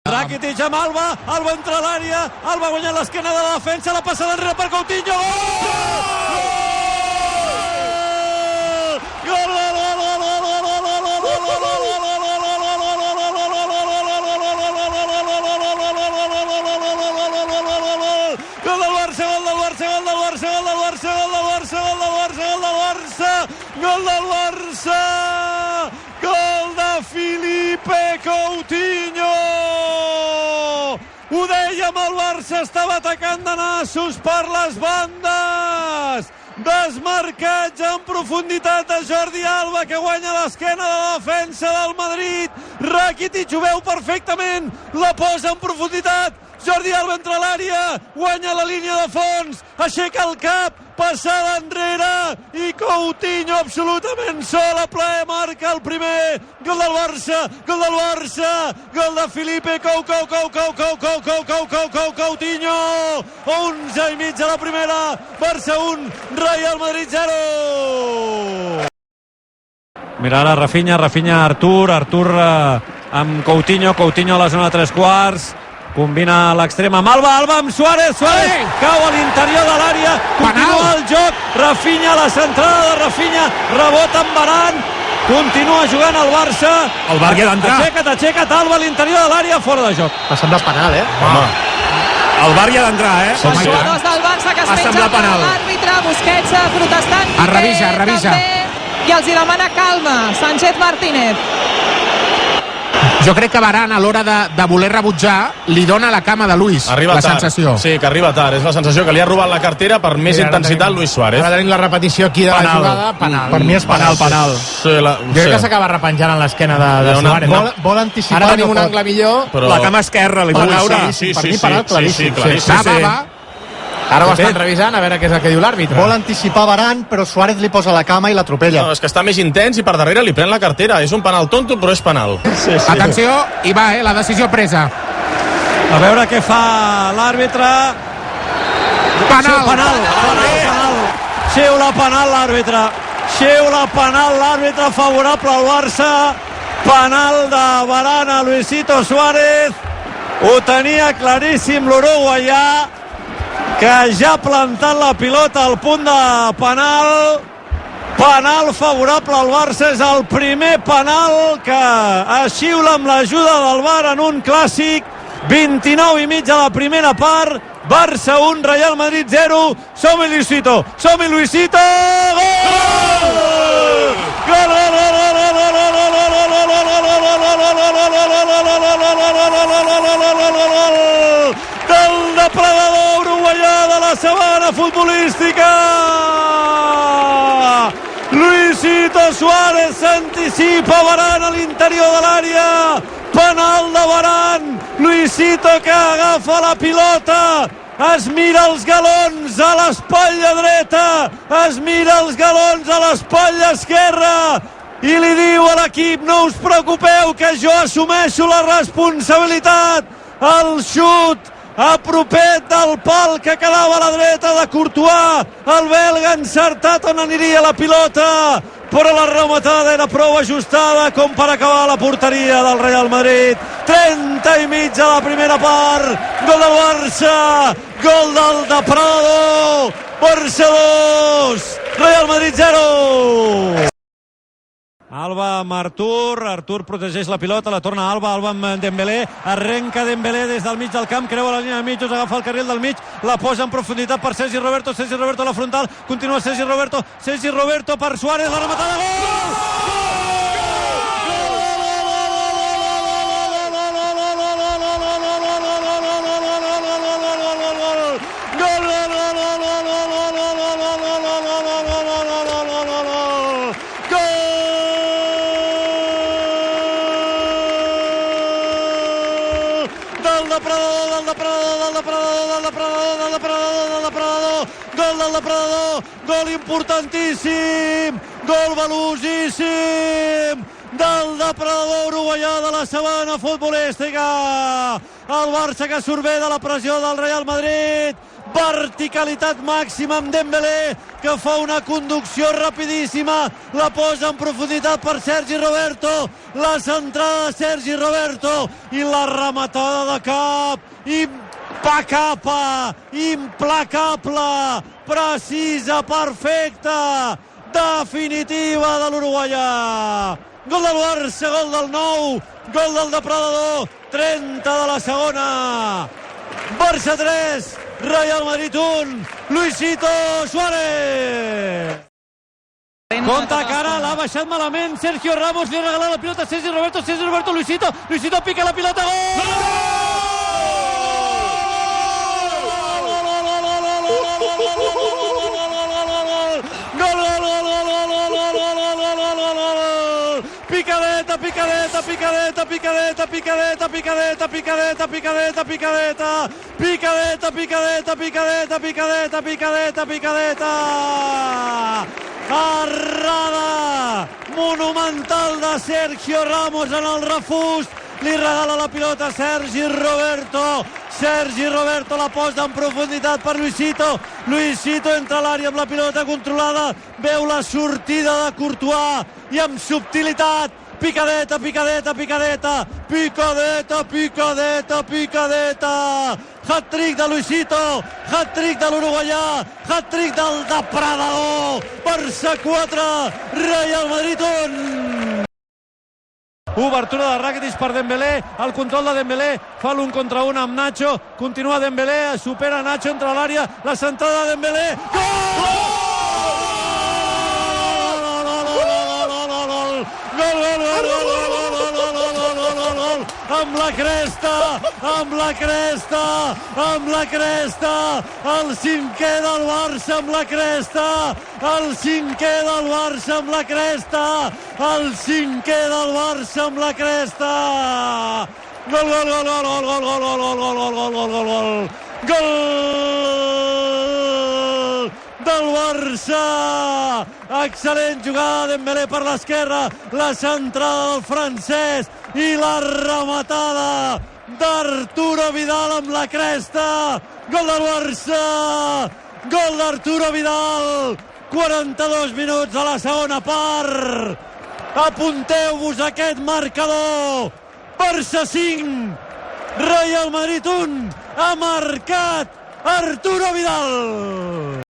Rakitic amb Alba, Alba entra a l'àrea, Alba guanya l'esquena de la defensa, la passa d'enrere per Coutinho, gol! Gol del Barça! Gol de Filipe Coutinho! Ho dèiem, el Barça estava atacant de nassos per les bandes! Desmarcatge en profunditat de Jordi Alba, que guanya l'esquena de la defensa del Madrid. Rakitic ho veu perfectament, la posa en profunditat. Jordi Alba entra a l'àrea, guanya la línia de fons, aixeca el cap, passada enrere i Coutinho absolutament sol a plaer marca el primer. Gol del Barça, gol del Barça, gol de Filipe Coutinho. 11 i mig a la primera, Barça 1, Real Madrid 0. Mira ara Rafinha, Artur amb Coutinho a la zona de tres quarts. Combina l'extrem amb Alba amb Suárez, cau a l'interior de l'àrea, continua el joc, Rafinha, la centrada de Rafinha, rebota amb Varane, continua jugant el Barça, el Barça ha d'entrar, aixeca't, Alba a l'interior de l'àrea, fora de joc. Ha semblat penal, home. El Barça ha d'entrar, Els jugadors del Barça que es mengen per l'àrbitre, Busquets protestant, revisa. I els hi demana calma, Sánchez Martínez. Jo crec que Varane, a l'hora de voler rebutjar, li dona la cama de Luis, la sensació. Sí, que arriba tard. És la sensació que li ha robat la cartera per més intensitat Luis Suárez. Ara tenim la repetició aquí de la jugada. Per mi és penal. Jo crec que s'acaba repenjant en l'esquena de Suárez. Vol anticipar. Ara tenim un angle millor. La cama esquerra li pot caure. Per mi penal claríssim. Va. Ara ho estan revisant, a veure què és el que diu l'àrbitre. Vol anticipar Varane, però Suárez li posa la cama i l'atropella. No, és que està més intens i per darrere li pren la cartera. És un penal tonto, però és penal. Atenció, i va, la decisió presa. A veure què fa l'àrbitre. Penal. Xiula penal l'àrbitre favorable al Barça. Penal de Varane a Luisito Suárez. Ho tenia claríssim l'uruguaià, que ja ha plantat la pilota al punt de penal favorable al Barça. És el primer penal que es xiula amb l'ajuda del VAR en un clàssic. 29 i mig a la primera part, Barça 1, Real Madrid 0. Som-hi Luisito, gol! Del depredador uruguaià de la sabana futbolística, Luisito Suárez s'anticipa Varane a l'interior de l'àrea, penal de Varane, Luisito que agafa la pilota, es mira els galons a l'espatlla dreta, es mira els galons a l'espatlla esquerra i li diu a l'equip: no us preocupeu, que jo assumeixo la responsabilitat. El xut a propet del pal que quedava a la dreta de Courtois, el belga encertat on aniria la pilota, però la rematada era prou ajustada com per acabar la porteria del Real Madrid. 30 i mig a la primera part, gol del Barça, gol del depredador, Barça 2, Real Madrid 0. Alba amb Artur protegeix la pilota, la torna Alba amb Dembélé, arrenca Dembélé des del mig del camp, creua la línia de mitjos, agafa el carril del mig, la posa en profunditat per Sergi Roberto a la frontal, continua Sergi Roberto per Suárez, la rematada, gol! Gol importantíssim, gol velocíssim del depredador uruguaià de la sabana futbolística. El Barça que surt bé de la pressió del Real Madrid, verticalitat màxima amb Dembélé, que fa una conducció rapidíssima, la posa en profunditat per Sergi Roberto, la centrada de Sergi Roberto i la rematada de cap implacable, precisa, perfecta, definitiva de l'uruguaià. Gol del Barça, gol del nou, gol del depredador, 30 de la segona. Barça 3, Real Madrid 1, Luisito Suárez. Compte cara, l'ha baixat malament Sergio Ramos, li ha regalat la pilota a Sergi Roberto, Luisito pica la pilota, Picadeta, errada monumental de Sergio Ramos en el refús, li regala la pilota a Sergi Roberto la posa en profunditat per Luisito entra a l'àrea amb la pilota controlada, veu la sortida de Courtois i amb subtilitat, picadeta, hat-trick de Luisito, hat-trick de l'uruguaià, hat-trick del depredador. Barça 4, Real Madrid 1. Obertura de Rakitic per Dembélé, el control de Dembélé, fa l'1 contra 1 amb Nacho, continua Dembélé, supera Nacho, entra a l'àrea, la centrada de Dembélé, gol! Amb la cresta, el cinquè del Barça amb la cresta, el cinquè del Barça amb la cresta, gol del Barça, excel·lent jugada de Dembélé per l'esquerra, la centrada del francès i la rematada d'Arturo Vidal amb la cresta, gol del Barça, gol d'Arturo Vidal, 42 minuts a la segona part, apunteu-vos aquest marcador, Barça 5, Real Madrid 1, ha marcat Arturo Vidal.